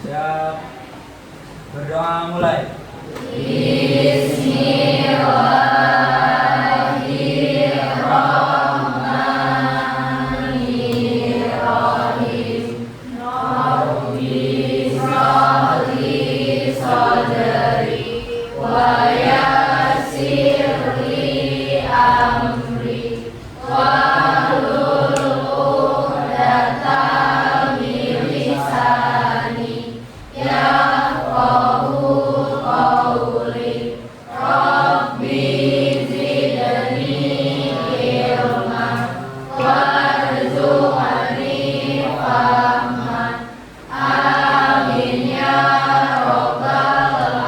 Siap. Berdoa mulai. Bismillahirrahmanirrahim. Rabbi shrahli sadri wa yassir li amri wahlul 'uqdatam min lisani yafqahu qawli. Rabbi zidni ilma warzuqni fahman. Amin ya rabbal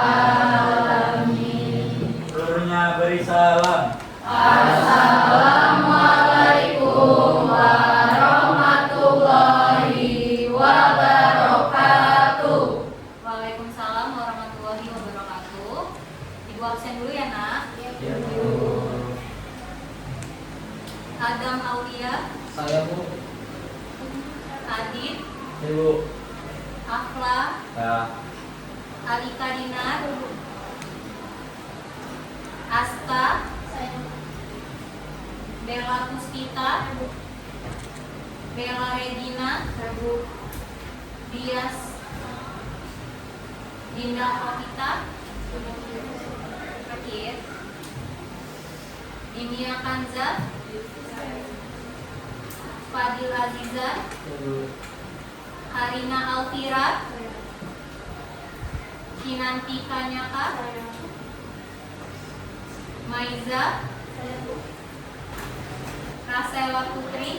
alamin. Seluruhnya beri salam. Assalamualaikum warahmatullahi wabarakatuh. Waalaikumsalam warahmatullahi wabarakatuh. Ibu absen dulu ya, Nak. Ya, Bu. Adam Aulia, Saya Bu. Adit, Ya, Bu. Afla, Ya. Alika Dinar, Asta, Bella Puspita, Bella Regina, Dias, Dinda Kavita, Rakit, Dinia Kanza, Fadil Aziza, Karina Alfira, Kinanti Kanyaka, Maiza, Rasela Putri,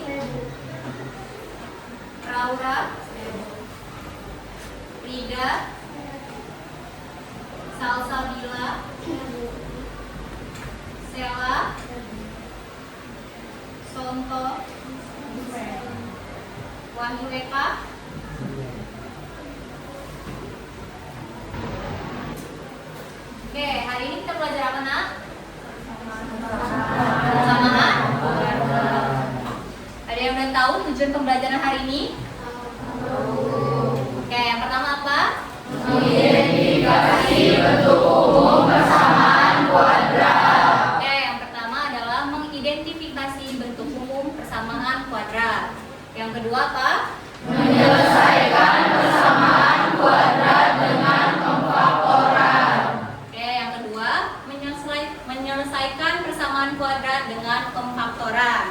Raura, Rida, Salsabila, Sela, Sonto, Wahyu Eka, Oke, hari ini kita belajar apa, Nak? Persamaan. Ada yang udah tahu tujuan pembelajaran hari ini? Oke, yang pertama apa? Mengidentifikasi bentuk umum persamaan kuadrat. Oke, yang pertama adalah mengidentifikasi bentuk umum persamaan kuadrat. Yang kedua apa? Menyelesaikan persamaan kuadrat dengan pemfaktoran. Oke, yang kedua menyelesaikan persamaan kuadrat dengan pemfaktoran.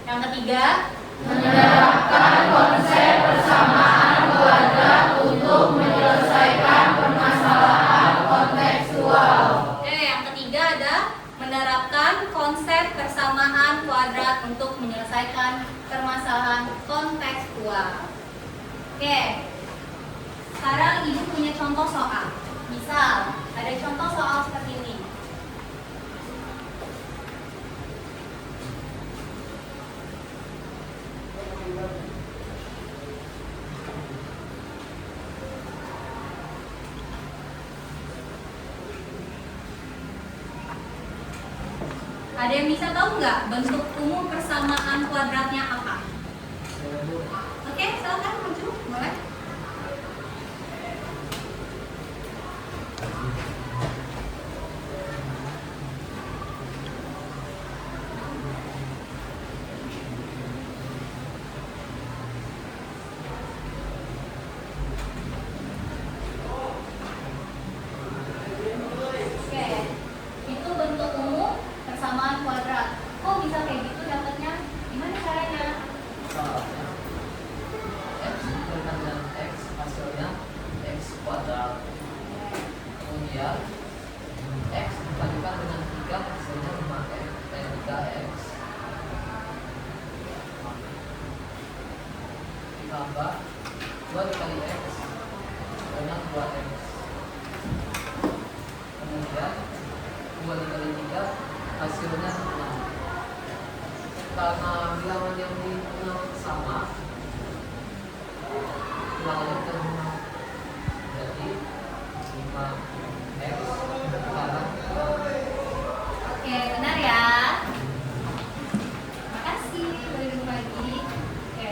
Yang ketiga, Menerapkan konsep persamaan kuadrat untuk menyelesaikan permasalahan kontekstual. oke, yang ketiga ada menerapkan konsep persamaan kuadrat untuk menyelesaikan permasalahan kontekstual. Oke, sekarang ibu punya contoh soal. Misal, ada contoh soal seperti ini. Ada yang bisa tahu nggak bentuk umum persamaan kuadratnya apa? Saya Bu. Oke, silakan maju, boleh. Oke, itu bentuk umum persamaan kuadrat. Kok bisa kayak gitu dapatnya? Gimana caranya? Soalnya X dikalikan dengan X hasilnya X kuadrat. Kemudian X dikalikan dengan 3 hasilnya 5X 3X. Ditambah 2 dikali X hasilnya 2X. Kemudian 2 dikali 3 hasilnya 6. Karena bilangan yang di 6 sama, bilangannya ke 5. Jadi 5X sekarang. Oke, benar ya. Makasih, boleh dulu lagi. Oke.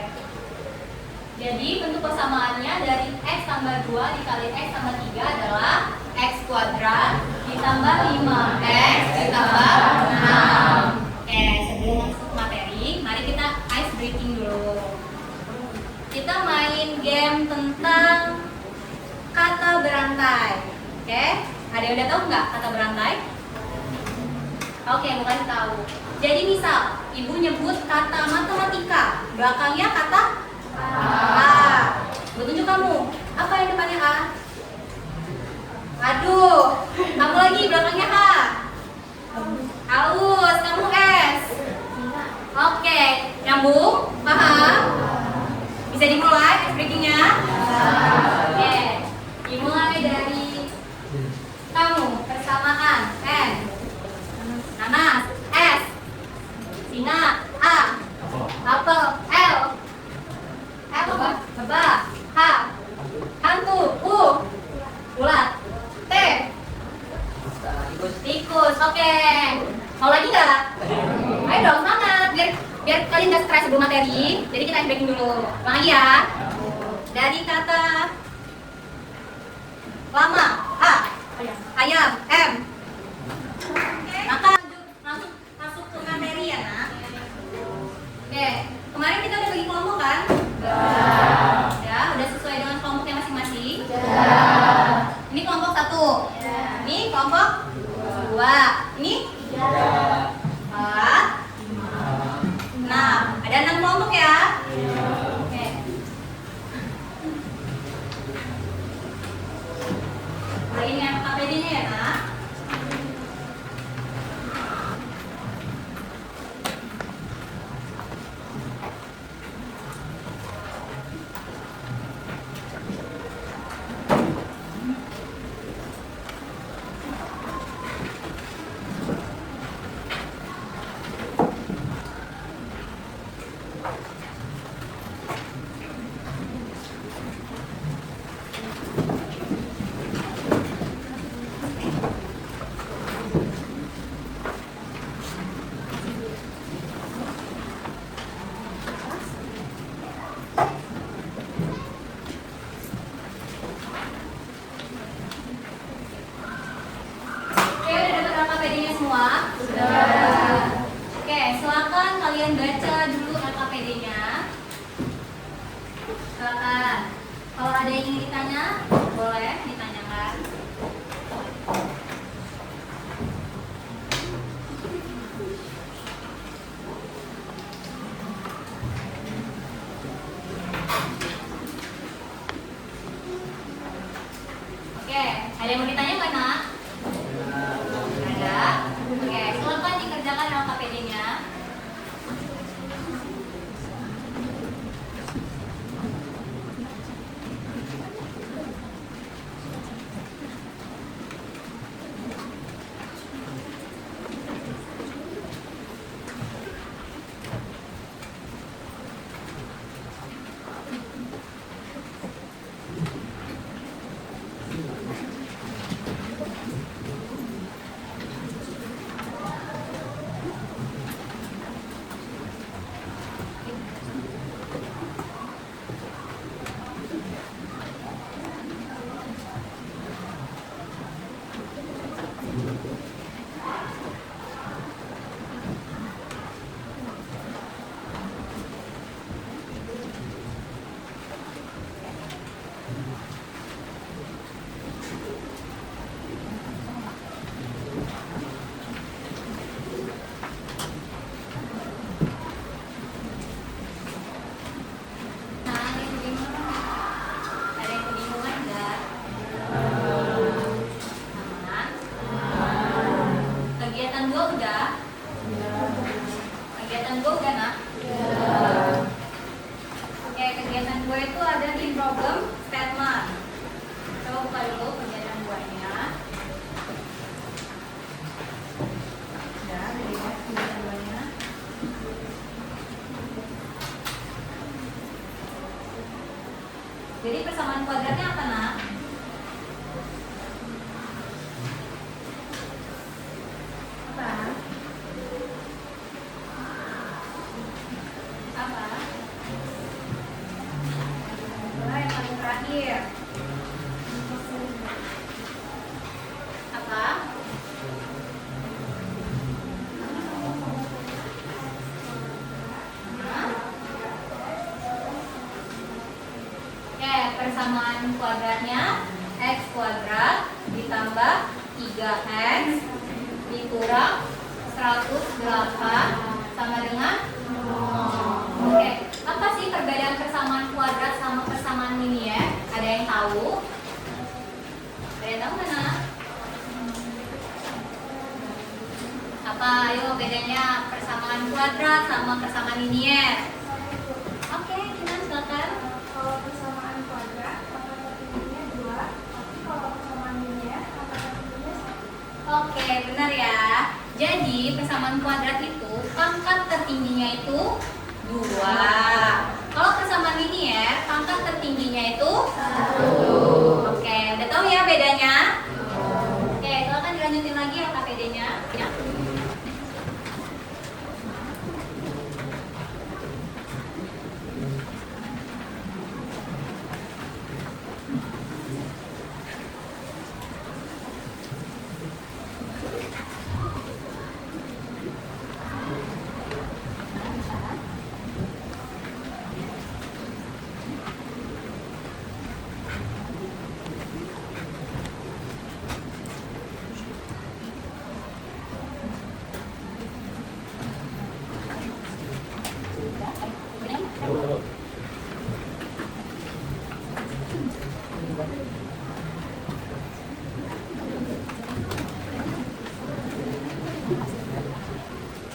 Jadi bentuk persamaannya dari X tambah 2 dikali X tambah 3 adalah X kuadrat ditambah 5X ditambah 6. Oke, sebelum masuk materi, mari kita ice breaking dulu. Kita main game tentang kata berantai. Oke, ada yang udah tahu nggak kata berantai? Oke, mulai tahu. Jadi misal, ibu nyebut kata matematika, belakangnya kata A. Gue tunjuk kamu, apa yang depannya A? Aduh, kamu lagi belakangnya A. Aus, kamu S. Oke, nyambung? Paham? Bisa dimulai ice breakingnya? Oke, dimulai dari kamu, persamaan N, nanas S, Sina A, apel L, apa? Beba H, hantu U, ulat T, tikus. Oke, mau lagi nggak? Ayo dong, semangat biar kalian nggak stres sebelum materi. Jadi kita ice breaking dulu. Ulang lagi ya. Dari kata lama A, ayam M. Maka masuk ke materi ya, nak. Oke, kemarin kita udah bagi kelompok kan? Ya, udah sesuai dengan kelompoknya masing-masing. Ini kelompok 1. Ini kelompok 2. Ini 4, 6. Ada 6 kelompok ya? Oke. Ini KPD-nya ya, nak. Oke, udah dapat LKPD-nya semua? Sudah. Oke, silakan kalian baca dulu LKPD-nya. Silakan. Kalau ada yang ingin ditanya, boleh ditanyakan. Oke, ada yang mau ditanya nggak, nak? Ada? Oke, silakan dikerjakan LKPD-nya. persamaan kuadratnya x kuadrat ditambah 3x dikurang 108 sama dengan 0. Oke, apa sih perbedaan persamaan kuadrat sama persamaan linier? Ada yang tahu? Ada yang tahu mana? Apa? Ayo bedanya persamaan kuadrat sama persamaan linier. Oke, Kinan silakan. Kalau persamaan kuadrat, pangkat tertingginya 2, tapi kalau persamaan linier, pangkat tertingginya 1. Oke, benar ya. Jadi persamaan kuadrat itu pangkat tertingginya itu 2. Kalau persamaan linier, pangkat tertingginya itu 1. Oke, udah tahu ya bedanya? Oke, silakan dilanjutin lagi apa bedanya? Ya.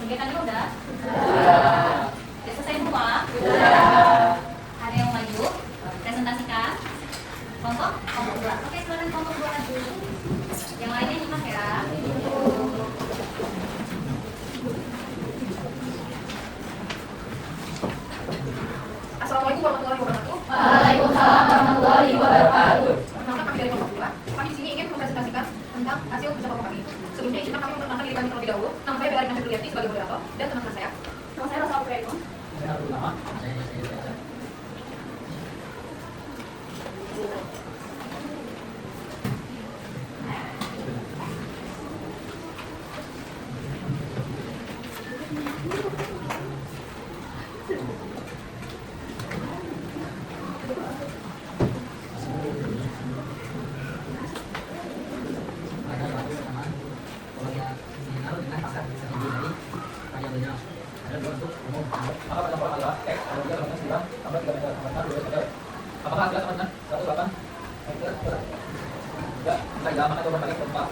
Kegiatannya udah? Udah selesai semua? Ada yang maju? Presentasikan? Kelompok? Kelompok 2. Oke, silakan kelompok 2 dulu. Yang lainnya nyimak ya. Assalamualaikum warahmatullahi wabarakatuh. Waalaikumsalam warahmatullahi wabarakatuh. Perkenalkan kami dari kelompok 2. Kami di sini ingin mempresentasikan tentang hasil kerja kelompok kami. Sebelumnya izinkan kami memperkenalkan diri kami terlebih dahulu. Nama saya Bella Rina Febrianti sebagai moderator dan teman-teman saya. Nama saya Rosa Alfredo. Apakah hasilnya sama dengan 108? Enggak, kita gampang atau pakai kompak.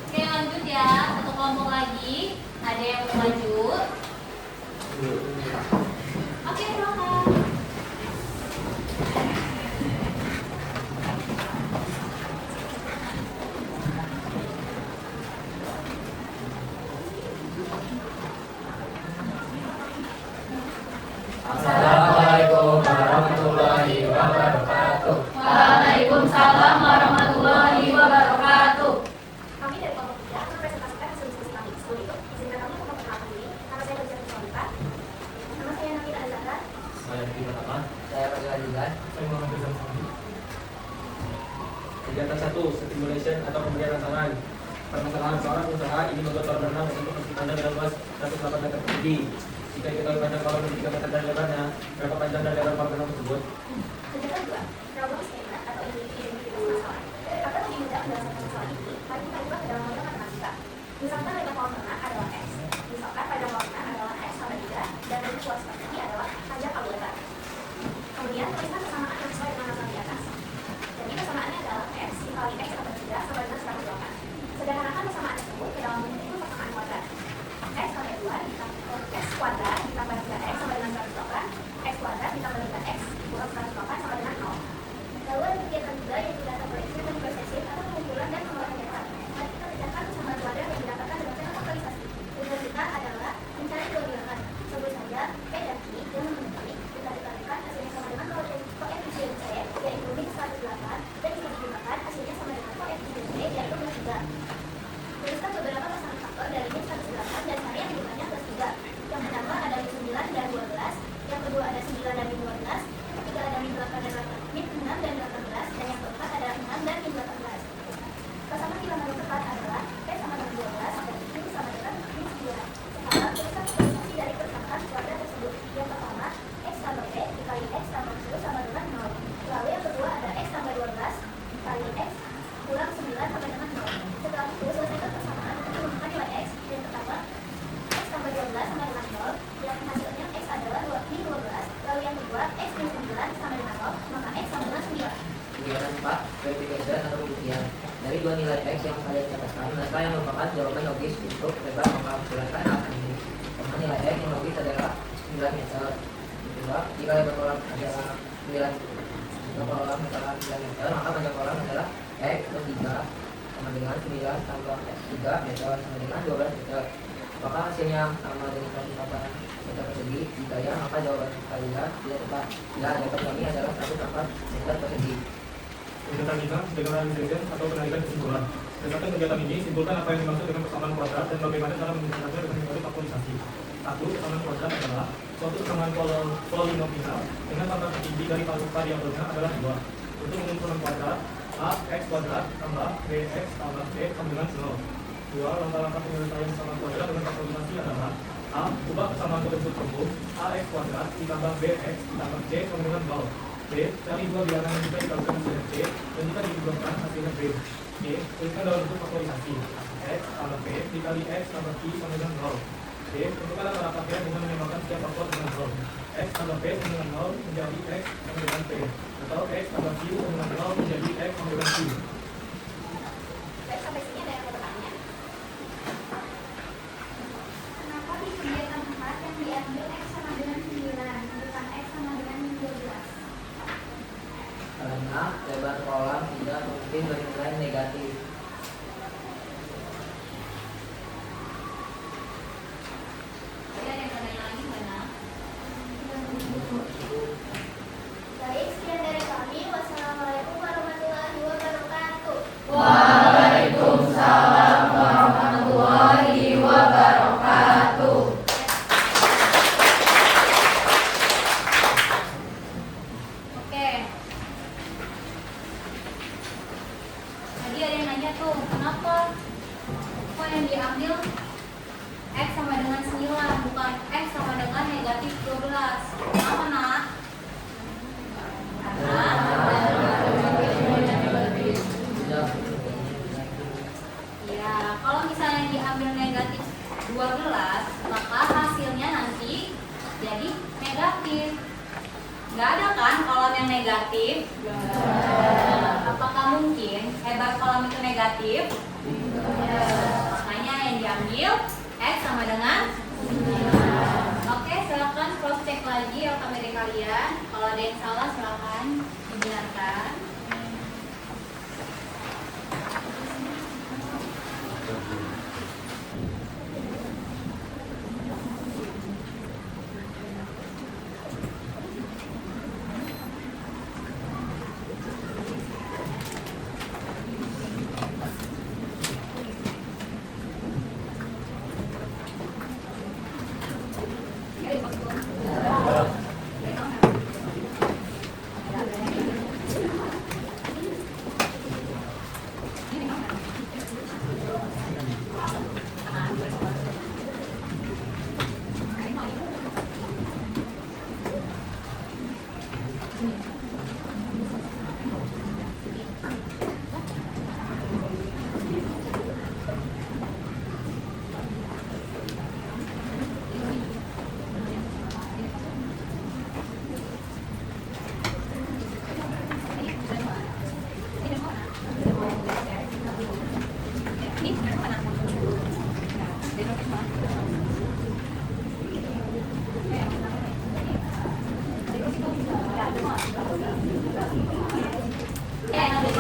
Oke, lanjut ya. Satu kelompok lagi. Ada yang mau maju? Oke, silakan. Assalamualaikum warahmatullahi wabarakatuh. Waalaikumsalam warahmatullahi wabarakatuh. Kami dari kelompok 3 akan mempresentasikan hasil diskusi kami. Sebelum itu, izinkan kami untuk memperkenalkan diri. Nama saya Bella Rina. Nama saya Nafita Azhara. Saya Diki Pratama. Saya Fadil juga. Saya Muhammad Rizal Sandi. Kegiatan 1, stimulation atau pemberian rangsangan. Permasalahan seorang usaha ini membuat kolam renang untuk menciptakan dengan luas 108 meter persegi. Jika diketahui panjang kolam dan 3 meter dan lebarnya, berapa panjang dan lebar kolam renang tersebut? Kegiatan 2, problem statement atau identifikasi masalah. Agar lebih mudah menyelesaikan masalah ini, mari kita ubah ke dalam model matematika. Misalkan lebar kolam renang adalah X. Misalkan panjang kolam renang adalah X tambah 3, dan dari luas persegi adalah panjang kabel lebar. Kemudian, tuliskan persamaan yang sesuai dengan masalah di atas. Jadi, persamaannya adalah X dikali X tambah 3 sama dengan 108. Sederhanakan persamaan tersebut ke dalam bentuk persamaan kuadrat. X kali 2 ditambah X kuadrat ditambah 3X sama dengan 108. X kuadrat ditambah 3X kurang 108 sama dengan 0. Lalu ada kegiatan juga yang didata proyeksi dan prosesing atau pengumpulan dan pengolahan data. Mari kita pecahkan persamaan kuadrat yang didapatkan dengan cara faktorisasi. Tujuan kita adalah mencari kelebihan. Sebut saja P dan sampai dengan 0. Setelah itu selesaikan persamaan untuk menemukan nilai X dan pertama X tambah 12 sama dengan 0 yang hasilnya X adalah 12. Lalu yang kedua X min 9 sama dengan 0 maka X sama dengan 9. Kegiatan 4, verifikasi atau pembuktian. Dari dua nilai X yang kalian catatkan, manakah yang merupakan jawaban logis untuk lebar mengkalkulasikan angka ini? Karena nilai X yang logis adalah 9 meter. Kedua, jika lebar kolam adalah 9 kolam misalkan 9 meter, maka panjang kolam adalah X plus 3 sama dengan 9 tambah X 3 meter sama dengan 12 meter. Apakah hasilnya sama dengan 104 meter persegi? Jika ya, maka jawaban kalian tidak tepat. Ya, jawaban kami adalah 104 meter persegi. Kegiatan kita dengan analisis atau penarikan kesimpulan. Berdasarkan kegiatan ini, simpulkan apa yang dimaksud dengan persamaan kuadrat dan bagaimana cara menyelesaikannya dengan metode faktorisasi. 1. Persamaan kuadrat adalah suatu persamaan polinomial dengan pangkat tertinggi dari variabelnya adalah 2. Untuk mengumpulkan kuadrat, a x kuadrat tambah b x tambah c sama dengan 0. 2. Langkah-langkah penyelesaian persamaan kuadrat dengan faktorisasi adalah a. Ubah persamaan ke bentuk rumus ax kuadrat ditambah bx ditambah c sama dengan 0. B. Cari dua bilangan yang bisa dikalikan hasilnya C dan jika digabungkan hasilnya B. C. Tuliskan dalam bentuk faktorisasi X tambah P dikali X tambah Q sama dengan 0. C. Tentukan antara faktor dengan menyamakan setiap faktor dengan 0. X tambah P sama dengan 0 menjadi X sama dengan P atau X tambah Q sama dengan 0 menjadi X sama dengan Q. Baik, sampai sini ada yang mau bertanya? Kenapa di kegiatan 4 yang diambil X sama dengan 9 bukan X sama dengan 12? Karena lebar kolam tidak mungkin bernilai negatif. Ada yang bertanya lagi mana? Baik, sekian dari kami. Wassalamualaikum warahmatullahi wabarakatuh. Waalaikumsalam warahmatullahi wabarakatuh. Oke. Tadi ada yang nanya tuh, kenapa kok yang diambil X sama dengan 9 bukan X sama dengan negatif 12? Kenapa nak? Ya, kalau misalnya diambil negatif 12, maka hasilnya nanti jadi negatif. Nggak ada kan kolom yang negatif? Apakah mungkin lebar kolom itu negatif? Makanya yang diambil X sama dengan 9. Oke, silakan cross check lagi alfabet kalian. Kalau ada yang salah silakan dibenarkan.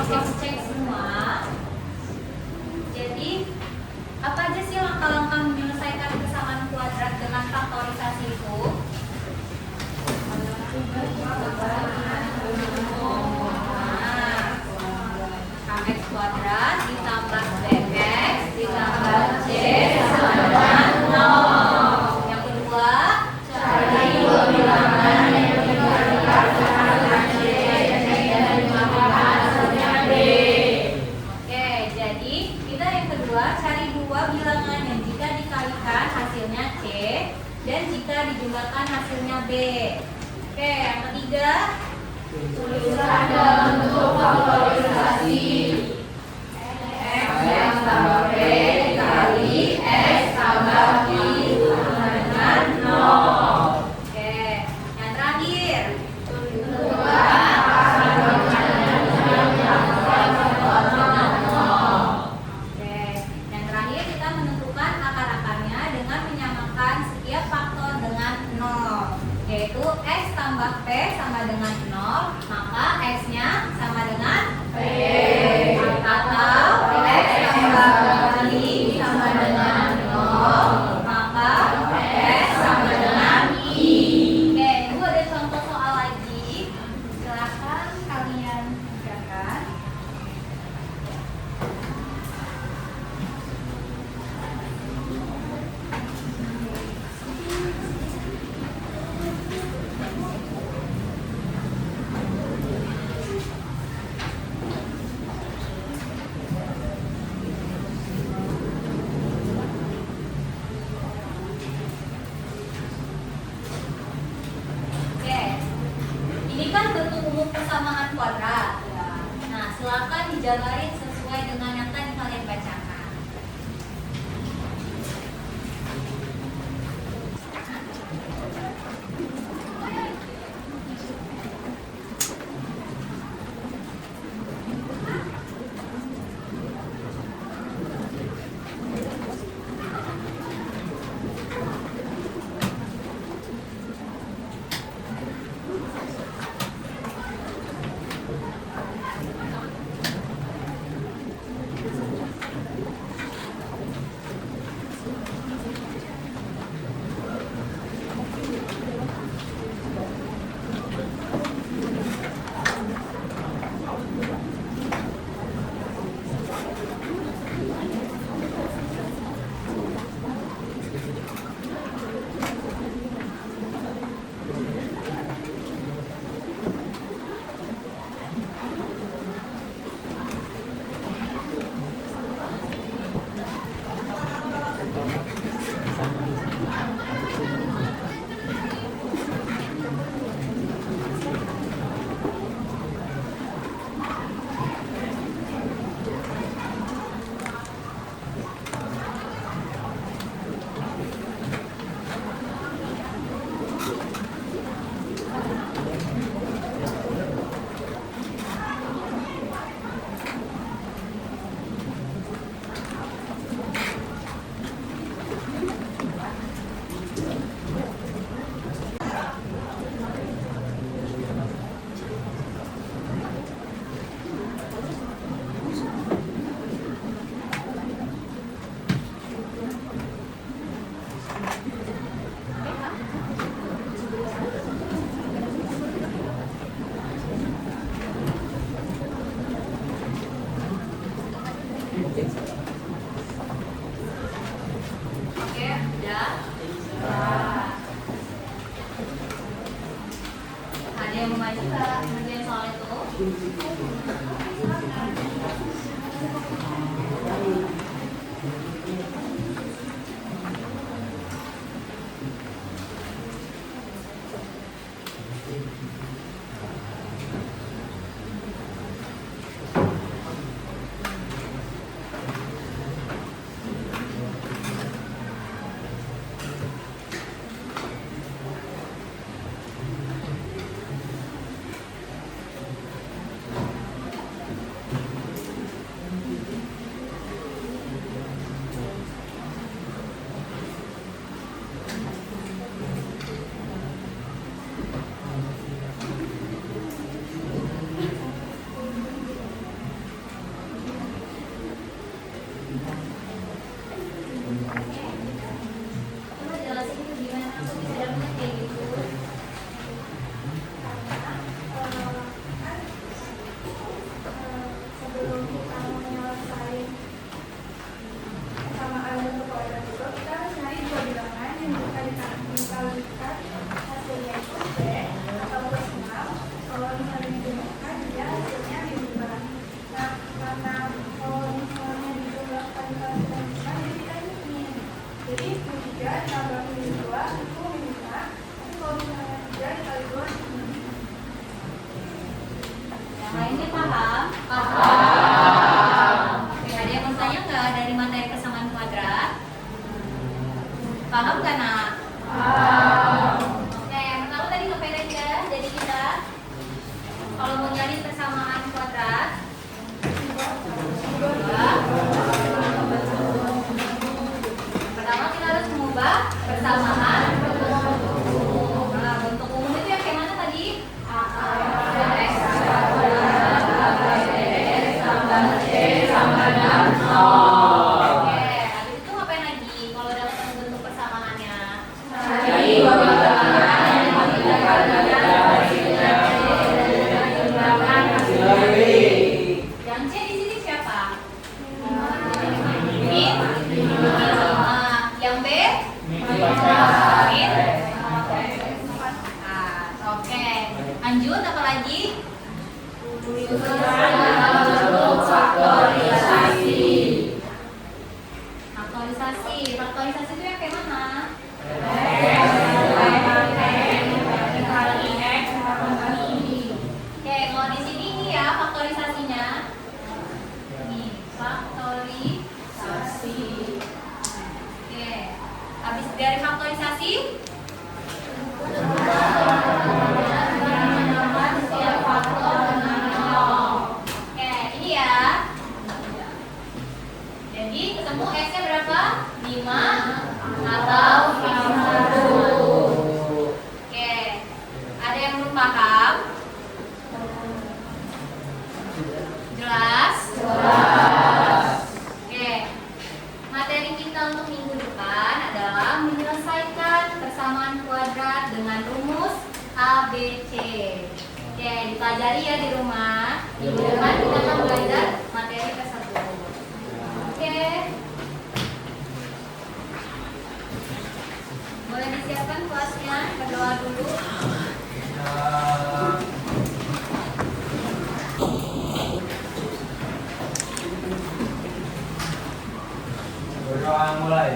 Cek semua. Jadi apa aja sih langkah-langkah menyelesaikan persamaan kuadrat dengan faktorisasi itu? Ax kuadrat ditambah bx ditambah c sama dengan 0. Yang kedua, cari dua bilangan yang dikalikan dengan c dan dimakan hasilnya b. Oke, jadi kita yang kedua cari dua bilangan yang jika dikalikan hasilnya c dan jika dijumlahkan hasilnya b. Oke, yang ketiga, tuliskan dalam bentuk faktorisasi. Oke, udah. Ada yang mau maju nggak ngerjain soal itu? Coba jelasin itu gimana aku bisa dapet kayak gitu. Sebelum kita menyelesaikan persamaan bentuk kuadrat itu, kita harus cari dua bilangan yang bisa dikalikan hasilnya itu B atau plus 6. Kalau misalnya dijumlahkan, dia hasilnya diubah. Nah, karena kalau misalnya dijumlahkan dikalikan bisa, jadi kita ini. Jadi 3 ditambah min 2 itu min 5. Tapi kalau misalnya 3 dikali 2 itu min 5. Yang lainnya paham? Paham. Oke, ada yang mau tanya nggak dari materi persamaan kuadrat? Paham nggak, Nak? Paham. Oke, yang pertama tadi ngapain aja? Jadi kita kalau mau nyari persamaan kuadrat, pertama kita harus mengubah persamaan bentuk umum. Nah, bentuk umum itu yang kayak mana tadi? X sama dengan 0. Oke, habis itu ngapain lagi kalau dapat bentuk persamaannya? Cari dua bilangan yang dikalikan dengan hasilnya. Yang C di sini siapa? Min. Yang B? Min. Oke. Lanjut apa lagi? Faktorisasi. Faktorisasi itu yang kayak mana? Oke, kalau di sini ini ya faktorisasinya. Nih, faktorisasi. Oke. Habis dari faktorisasi setiap faktor dengan 0. Oke, ini ya. Jadi ketemu X-nya berapa? 5 atau 1. Oke. Ada yang belum paham? Jelas? Oke. Materi kita untuk minggu depan adalah menyelesaikan persamaan kuadrat dengan rumus ABC. Oke, dipelajari ya di rumah. Minggu depan kita akan belajar materi tersebut. Oke. Boleh disiapkan kelasnya, berdoa dulu. Berdoa mulai.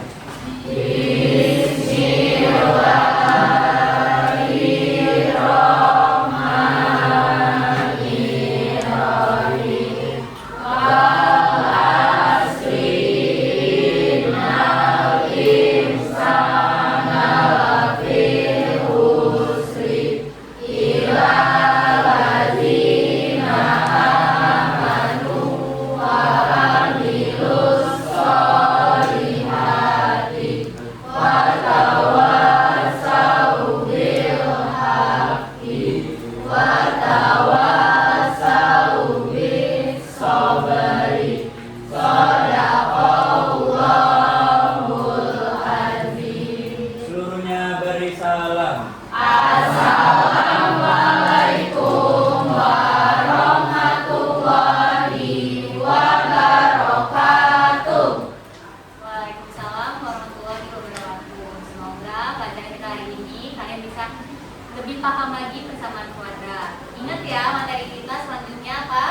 lebih paham lagi persamaan kuadrat. Ingat ya, materi kita selanjutnya apa?